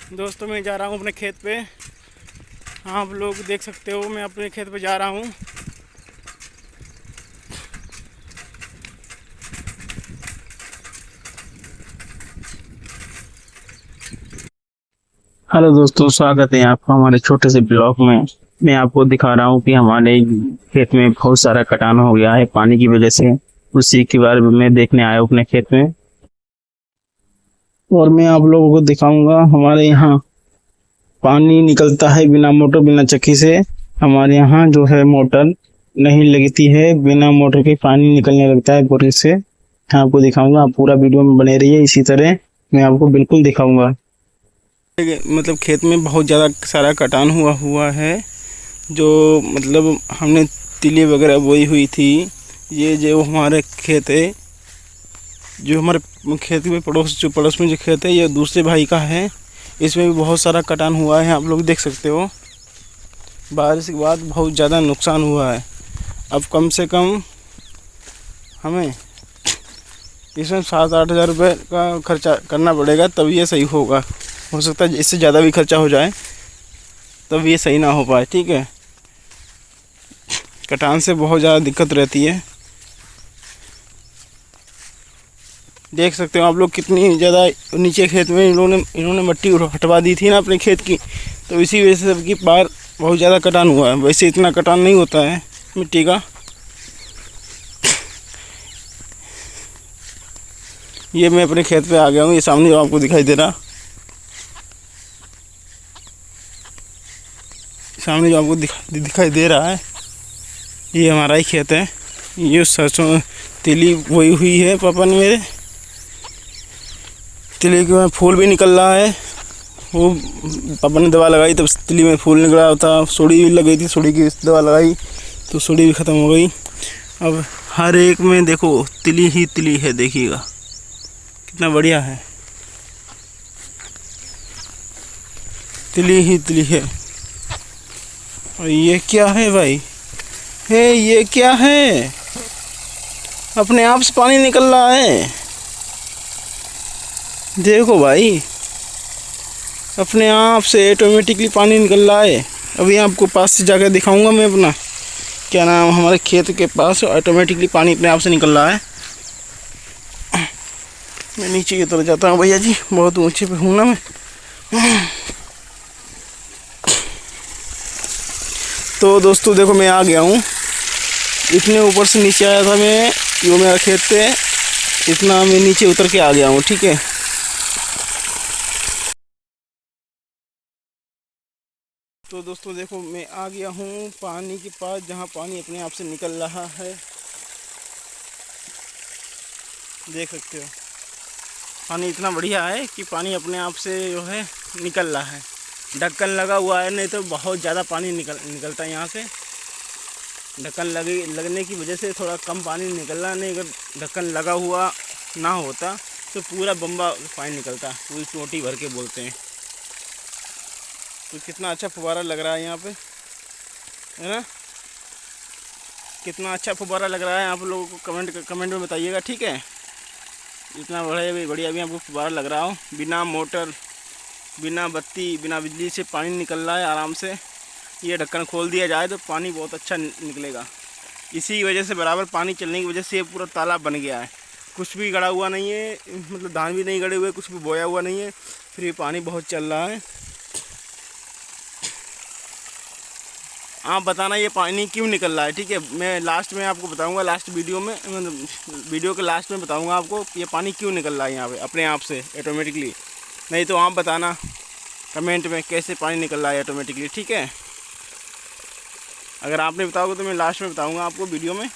दोस्तों मैं जा रहा हूँ अपने खेत पे। आप लोग देख सकते हो मैं अपने खेत पे जा रहा हूँ। हेलो दोस्तों, स्वागत है आपका हमारे छोटे से ब्लॉग में। मैं आपको दिखा रहा हूँ कि हमारे खेत में बहुत सारा कटान हो गया है पानी की वजह से। उसी के बारे में मैं देखने आया हूँ अपने खेत में, और मैं आप लोगों को दिखाऊंगा। हमारे यहाँ पानी निकलता है बिना मोटर बिना चक्की से। हमारे यहाँ जो है मोटर नहीं लगती है, बिना मोटर के पानी निकलने लगता है बोरिंग से। मैं आपको दिखाऊंगा, आप पूरा वीडियो में बने रहिए। इसी तरह मैं आपको बिल्कुल दिखाऊंगा। मतलब खेत में बहुत ज़्यादा सारा कटान हुआ है। जो मतलब हमने तिली वगैरह बोई हुई थी। ये जो हमारे खेत है, जो हमारे खेत में पड़ोस में जो खेत है, ये दूसरे भाई का है। इसमें भी बहुत सारा कटान हुआ है, आप लोग देख सकते हो। बारिश के बाद बहुत ज़्यादा नुकसान हुआ है। अब कम से कम हमें इसमें 7-8 हज़ार रुपये का खर्चा करना पड़ेगा, तब ये सही होगा। हो सकता है इससे ज़्यादा भी खर्चा हो जाए, तब ये सही ना हो पाए। ठीक है, कटान से बहुत ज़्यादा दिक्कत रहती है। देख सकते हो आप लोग कितनी ज़्यादा नीचे खेत में इन्होंने मट्टी हटवा दी थी ना अपने खेत की, तो इसी वजह से सबकी बार बहुत ज़्यादा कटान हुआ है। वैसे इतना कटान नहीं होता है मिट्टी का। ये मैं अपने खेत पे आ गया हूँ। ये सामने जो आपको दिखाई दे रहा, सामने जो आपको दिखाई दे रहा है, ये हमारा ही खेत है। ये सरसों तिली बोई हुई है पापा ने मेरे। तिली में फूल भी निकल रहा है। वो पापा ने दवा लगाई तब तिली में फूल निकल रहा था। सुड़ी भी लगी थी, सुड़ी की दवा लगाई तो सुड़ी भी ख़त्म हो गई। अब हर एक में देखो तिली ही तिली है, देखिएगा कितना बढ़िया है। तिली ही तिली है। और ये क्या है भाई, ये क्या है? अपने आप से पानी निकल रहा है, देखो भाई, अपने आप से ऑटोमेटिकली पानी निकल रहा है। अभी आपको पास से जाकर दिखाऊंगा मैं अपना, क्या नाम, हमारे खेत के पास ऑटोमेटिकली पानी अपने आप से निकल रहा है। मैं नीचे की तरफ जाता हूँ भैया जी, बहुत ऊंचे पे हूँ ना मैं। तो दोस्तों देखो मैं आ गया हूँ। इतने ऊपर से नीचे आया था मैं, यो मेरा खेत पे, इतना मैं नीचे उतर के आ गया हूँ। ठीक है, तो दोस्तों देखो मैं आ गया हूँ पानी के पास, जहाँ पानी अपने आप से निकल रहा है। देख सकते हो पानी इतना बढ़िया है कि पानी अपने आप से जो है निकल रहा है। ढक्कन लगा हुआ है, नहीं तो बहुत ज़्यादा पानी निकलता है यहाँ से। ढक्कन लगने की वजह से थोड़ा कम पानी निकल रहा है, नहीं अगर ढक्कन लगा हुआ ना होता तो पूरा बम्बा पानी निकलता, पूरी चोटी भर के बोलते हैं। तो कितना अच्छा फुवारा लग रहा है यहाँ पे, है ना? कितना अच्छा फुवारा लग रहा है, आप लोगों को कमेंट में बताइएगा। ठीक है, इतना बढ़िया भी आपको फुवारा लग रहा हो, बिना मोटर बिना बत्ती बिना बिजली से पानी निकल रहा है आराम से। ये ढक्कन खोल दिया जाए तो पानी बहुत अच्छा निकलेगा। इसी वजह से बराबर पानी चलने की वजह से ये पूरा तालाब बन गया है। कुछ भी गड़ा हुआ नहीं है, मतलब धान भी नहीं गड़े हुए, कुछ भी बोया हुआ नहीं है, फिर भी पानी बहुत चल रहा है। आप बताना ये पानी क्यों निकल रहा है। ठीक है, मैं लास्ट में आपको बताऊंगा, लास्ट वीडियो में, मतलब वीडियो के लास्ट में बताऊंगा आपको ये पानी क्यों निकल रहा है यहाँ पे अपने आप से ऑटोमेटिकली। नहीं तो आप बताना कमेंट में कैसे पानी निकल रहा है ऑटोमेटिकली। ठीक है, अगर आपने बताओगे तो मैं लास्ट में बताऊंगा आपको वीडियो में।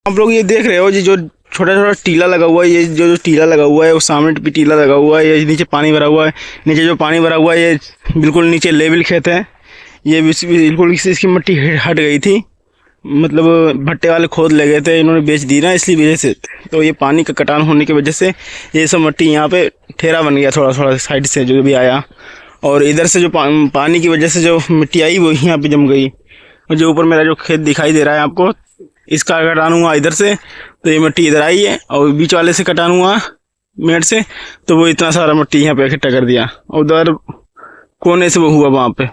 आप लोग ये देख रहे हो जी, जो छोटा छोटा टीला लगा हुआ है, ये जो टीला लगा हुआ है वो सामने भी टीला लगा हुआ है, ये नीचे पानी भरा हुआ है। नीचे जो पानी भरा हुआ है ये बिल्कुल नीचे लेवल खेत है। ये बिल्कुल इसकी मिट्टी हट गई थी, मतलब भट्टे वाले खोद ले गए थे, इन्होंने बेच दी ना, इसलिए वजह से। तो ये पानी का कटान होने की वजह से ये सब मिट्टी यहाँ पे ठेरा बन गया थोड़ा थोड़ा साइड से जो भी आया, और इधर से जो पानी की वजह से जो मिट्टी आई वो यहाँ पे जम गई। और जो ऊपर मेरा जो खेत दिखाई दे रहा है आपको, इसका कटान हुआ इधर से, तो ये मिट्टी इधर आई है, और बीच वाले से कटान हुआ मेड़ से, तो वो इतना सारा मिट्टी यहाँ पे इकट्ठा कर दिया, और उधर कोने से वो हुआ वहाँ पे।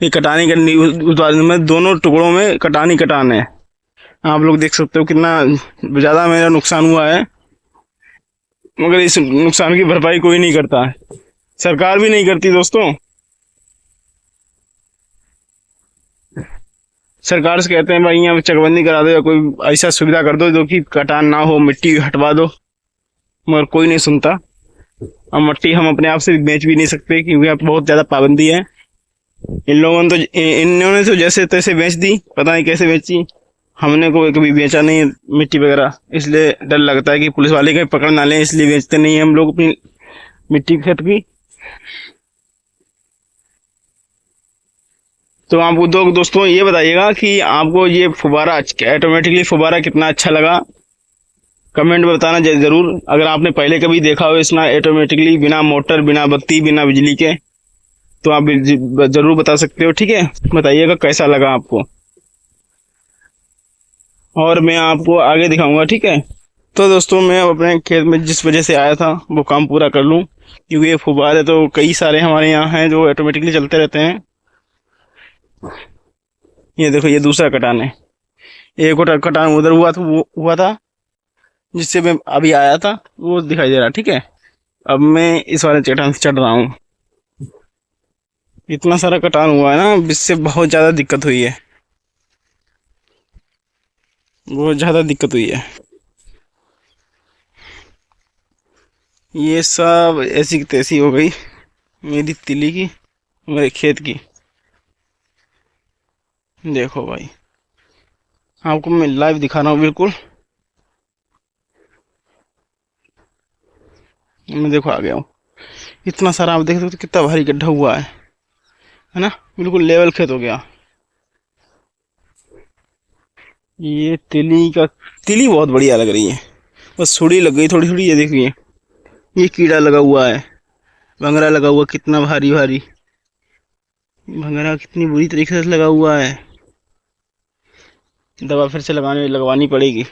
ये कटानी करनी में दोनों टुकड़ों में कटानी कटान है। आप लोग देख सकते हो कितना ज़्यादा मेरा नुकसान हुआ है, मगर इस नुकसान की भरपाई कोई नहीं करता है, सरकार भी नहीं करती दोस्तों। सरकार से कहते हैं भाई यहाँ चकबंदी करा दो या कोई ऐसा सुविधा कर दो जो कि कटान ना हो, मिट्टी हटवा दो, मगर कोई नहीं सुनता। और मिट्टी हम अपने आप से बेच भी नहीं सकते क्योंकि यहाँ बहुत ज़्यादा पाबंदी है। इन्होंने तो जैसे तैसे बेच दी, पता नहीं कैसे बेची, हमने कोई कभी बेचा नहीं मिट्टी वगैरह, इसलिए डर लगता है कि पुलिस वाले कहीं पकड़ ना लें, इसलिए बेचते नहीं हम लोग अपनी मिट्टी खेत की। तो आपको दोस्तों ये बताइएगा कि आपको ये फुब्बारा ऑटोमेटिकली फुब्बारा कितना अच्छा लगा, कमेंट में बताना ज़रूर। अगर आपने पहले कभी देखा हो इसमें ऑटोमेटिकली बिना मोटर, बिना बत्ती, बिना बिजली के, तो आप ज़रूर बता सकते हो, ठीक है। बताइएगा कैसा लगा आपको, और मैं आपको आगे दिखाऊंगा, ठीक है। तो दोस्तों मैं अपने खेत में जिस वजह से आया था वो काम पूरा कर लूँ, क्योंकि ये फुब्बारे तो कई सारे हमारे यहाँ हैं जो ऑटोमेटिकली चलते रहते हैं। ये देखो ये दूसरा कटान है, एक और कटान उधर हुआ था जिससे मैं अभी आया था, वो दिखाई दे रहा, ठीक है। अब मैं इस वाले चट्टान से चढ़ रहा हूँ। इतना सारा कटान हुआ है ना, इससे बहुत ज़्यादा दिक्कत हुई है, बहुत ज़्यादा दिक्कत हुई है। ये सब ऐसी की तैसी हो गई मेरी तिली की, मेरे खेत की। देखो भाई आपको मैं लाइव दिखा रहा हूँ बिल्कुल। मैं देखो आ गया हूँ, इतना सारा आप देख सकते हो कितना भारी गड्ढा हुआ है ना, बिल्कुल लेवल खेत हो गया। ये तिली बहुत बढ़िया लग रही है, बस सुड़ी लग गई थोड़ी थोड़ी। ये देखिए ये कीड़ा लगा हुआ है, भंगरा लगा हुआ, कितना भारी भारी भंगरा, कितनी बुरी तरीके से लगा हुआ है। दवा फिर से लगवानी पड़ेगी,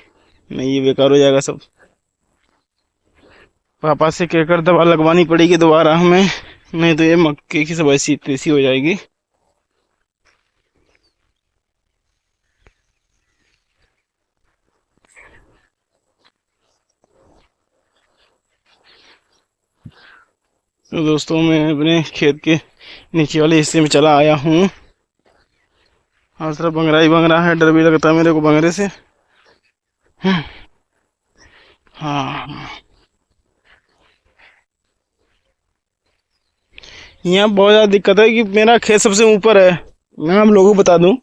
नहीं ये बेकार हो जाएगा सब। पापा से कहकर दवा लगवानी पड़ेगी दोबारा हमें, नहीं तो ये मक्के की सब ऐसी तैसी हो जाएगी। तो दोस्तों मैं अपने खेत के नीचे वाले हिस्से में चला आया हूँ, हर तरफ भंगरा ही भंगरा है, डर भी लगता है मेरे को भंगरे से। हाँ यहाँ बहुत ज़्यादा दिक्कत है कि मेरा खेत सबसे ऊपर है। मैं आप लोगों को बता दूं,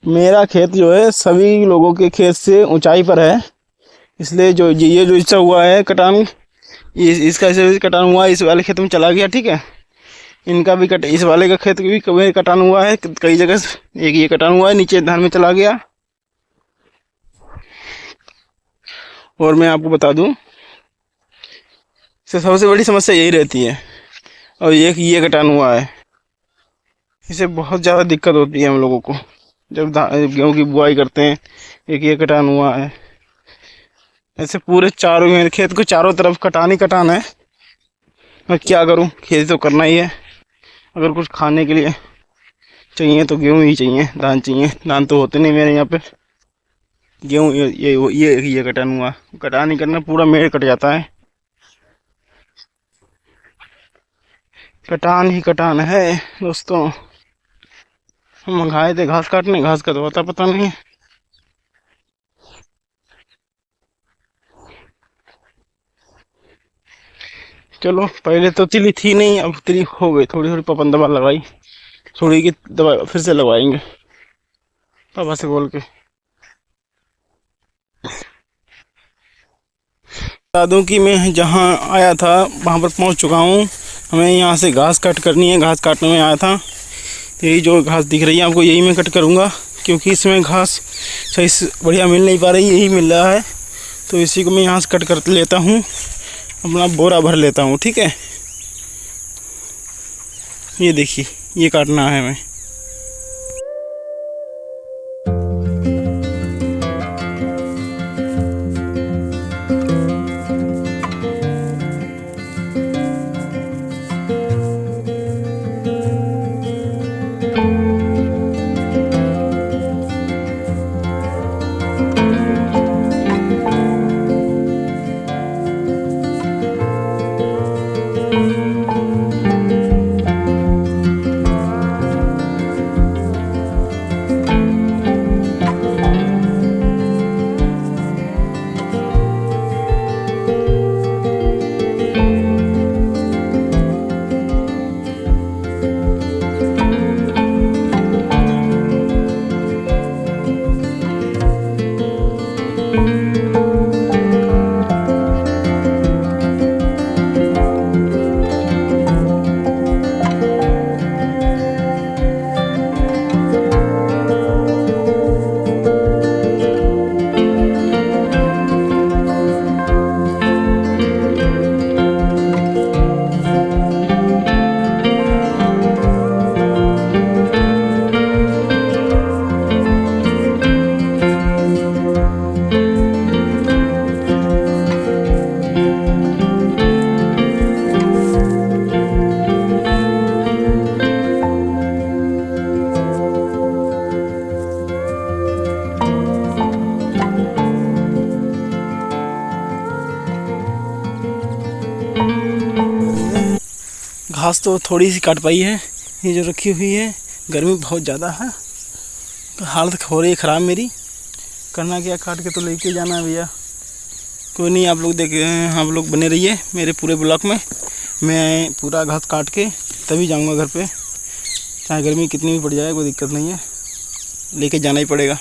मेरा खेत जो है सभी लोगों के खेत से ऊंचाई पर है, इसलिए जो ये जो हिस्सा हुआ है कटान, इसका हिस्सा कटान हुआ इस वाले खेत में चला गया, ठीक है। इनका भी इस वाले का खेत भी कभी कटान हुआ है कई जगह, एक ये कटान हुआ है, नीचे धान में चला गया। और मैं आपको बता दूं सबसे बड़ी समस्या यही रहती है, और ये कटान हुआ है, इससे बहुत ज़्यादा दिक्कत होती है हम लोगों को जब गेहूँ की बुआई करते हैं। एक ये कटान हुआ है, ऐसे पूरे चारों मेरे खेत को चारों तरफ कटान ही कटान है। मैं क्या करूं, खेती तो करना ही है। अगर कुछ खाने के लिए चाहिए तो गेहूँ ही चाहिए, धान चाहिए, धान तो होते नहीं मेरे यहाँ पे। गेहूँ ये कटान हुआ, कटान ही करना, पूरा मेड़ कट जाता है, कटान ही कटान है दोस्तों। हम मंगाए थे घास काटने, घास का तो पता नहीं है। चलो पहले तो तिली थी नहीं, अब तिली हो गई, थोड़ी थोड़ी पपन दवा लगाई, थोड़ी की दवा फिर से लगवाएंगे पापा से बोल के। बता दूं कि मैं जहां आया था वहां पर पहुंच चुका हूं। हमें यहां से घास कट करनी है, घास काटने में आया था। तो यही जो घास दिख रही है आपको, यही मैं कट करूंगा, क्योंकि इसमें घास सही से बढ़िया मिल नहीं पा रही, यही मिल रहा है। तो इसी को मैं यहाँ से कट कर लेता हूँ, अपना बोरा भर लेता हूँ। ठीक है, ये देखिए, ये काटना है हमें। घास तो थोड़ी सी काट पाई है, ये जो रखी हुई है। गर्मी बहुत ज़्यादा है, हालत हो रही है ख़राब मेरी। करना क्या, काट के तो लेके जाना है भैया। कोई नहीं, आप लोग देख, आप लोग बने रहिए मेरे पूरे ब्लॉक में। मैं पूरा घास काट के तभी जाऊंगा घर पे, चाहे गर्मी कितनी भी पड़ जाए, कोई दिक्कत नहीं है, लेके जाना ही पड़ेगा।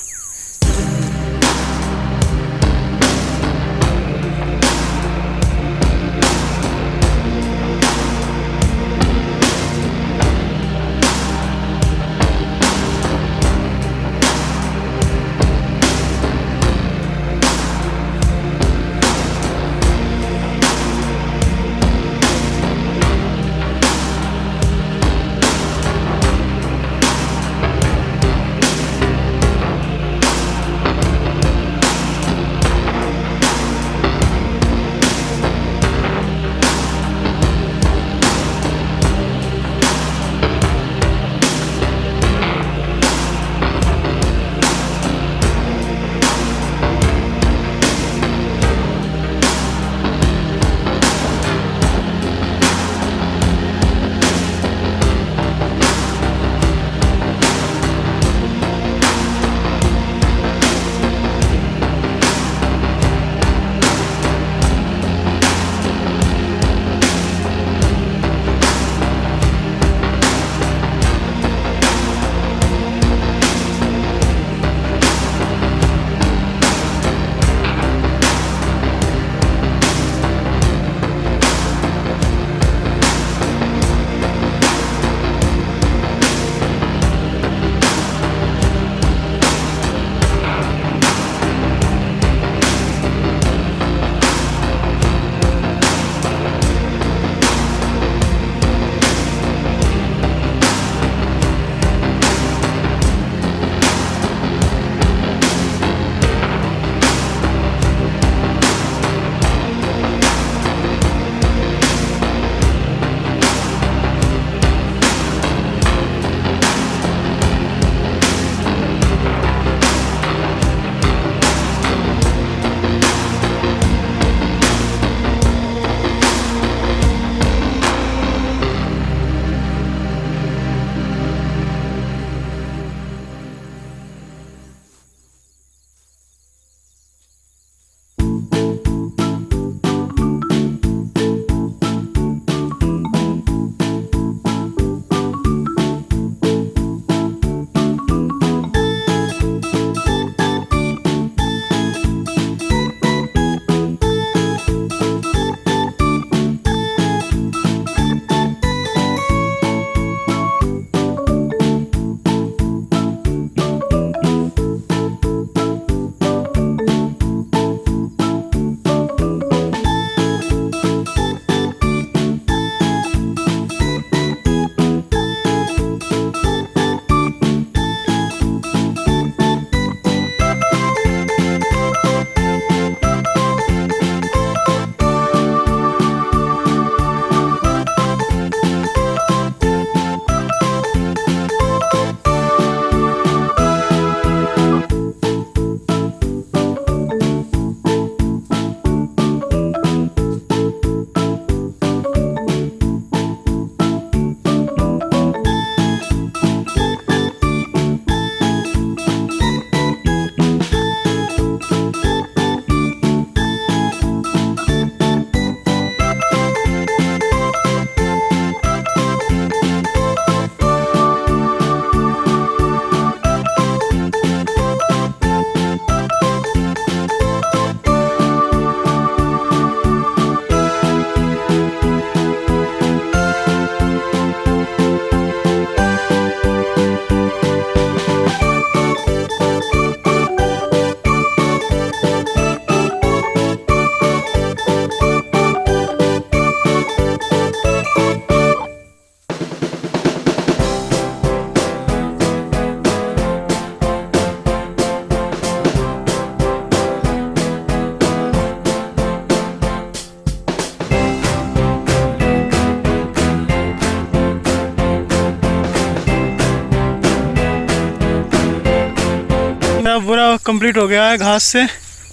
बोरा कंप्लीट हो गया है, घास से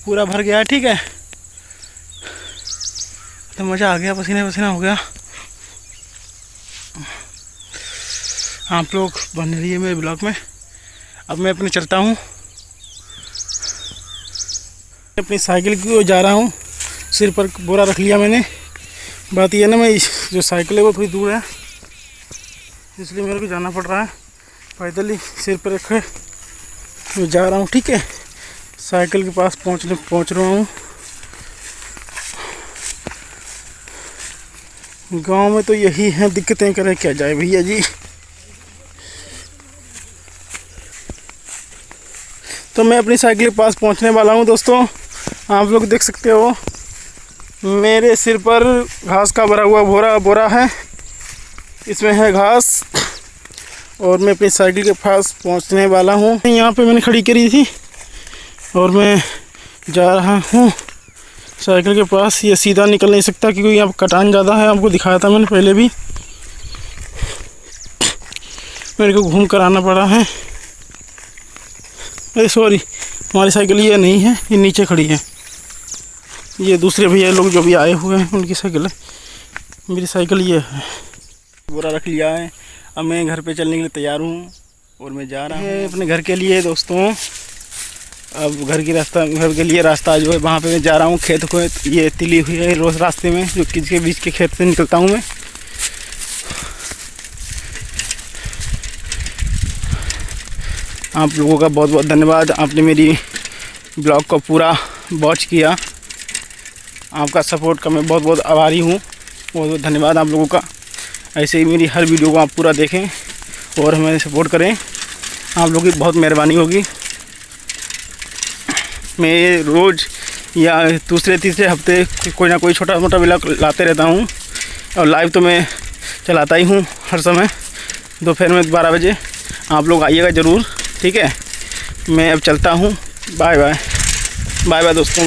पूरा भर गया है। ठीक है, तो मज़ा आ गया, पसीने पसीना हो गया। आप लोग बन रही है मेरे ब्लॉग में। अब मैं अपने चलता हूँ, अपनी साइकिल की ओर जा रहा हूँ। सिर पर बोरा रख लिया मैंने। बात यह है ना, मैं जो साइकिल है वो थोड़ी दूर है, इसलिए मेरे को जाना पड़ रहा है पैदल ही। सिर पर रखे मैं जा रहा हूँ। ठीक है, साइकिल के पास पहुँच रहा हूँ। गांव में तो यही है दिक्कतें, करें क्या जाए भैया जी। तो मैं अपनी साइकिल के पास पहुंचने वाला हूं दोस्तों। आप लोग देख सकते हो मेरे सिर पर घास का भरा हुआ बोरा है, इसमें है घास। और मैं अपनी साइकिल के पास पहुंचने वाला हूं। यहाँ पे मैंने खड़ी करी थी और मैं जा रहा हूं साइकिल के पास। ये सीधा निकल नहीं सकता क्योंकि यहाँ कटान ज़्यादा है, आपको दिखाया था मैंने पहले भी। मेरे को घूम कर आना पड़ा है। अरे सॉरी, हमारी साइकिल ये नहीं है, ये नीचे खड़ी है। ये दूसरे भैया लोग जो भी आए हुए हैं उनकी साइकिल है, मेरी साइकिल ये है। बोरा रख लिया है, अब मैं घर पे चलने के लिए तैयार हूँ और मैं जा रहा हूँ अपने घर के लिए दोस्तों। अब घर के लिए रास्ता जो है वहाँ पे मैं जा रहा हूँ। खेत को ये तिली हुई है रोज रास्ते में, जो किसके बीच के खेत से निकलता हूँ मैं। आप लोगों का बहुत बहुत धन्यवाद, आपने मेरी ब्लॉग को पूरा वॉच किया। आपका सपोर्ट का मैं बहुत बहुत आभारी हूँ। बहुत बहुत धन्यवाद आप लोगों का। ऐसे ही मेरी हर वीडियो को आप पूरा देखें और हमें सपोर्ट करें, आप लोगों की बहुत मेहरबानी होगी। मैं रोज़ या दूसरे तीसरे हफ्ते कोई ना कोई छोटा मोटा व्लॉग लाते रहता हूँ और लाइव तो मैं चलाता ही हूँ हर समय। दोपहर में 12 बजे आप लोग आइएगा ज़रूर। ठीक है, मैं अब चलता हूँ। बाय बाय, बाय बाय दोस्तों।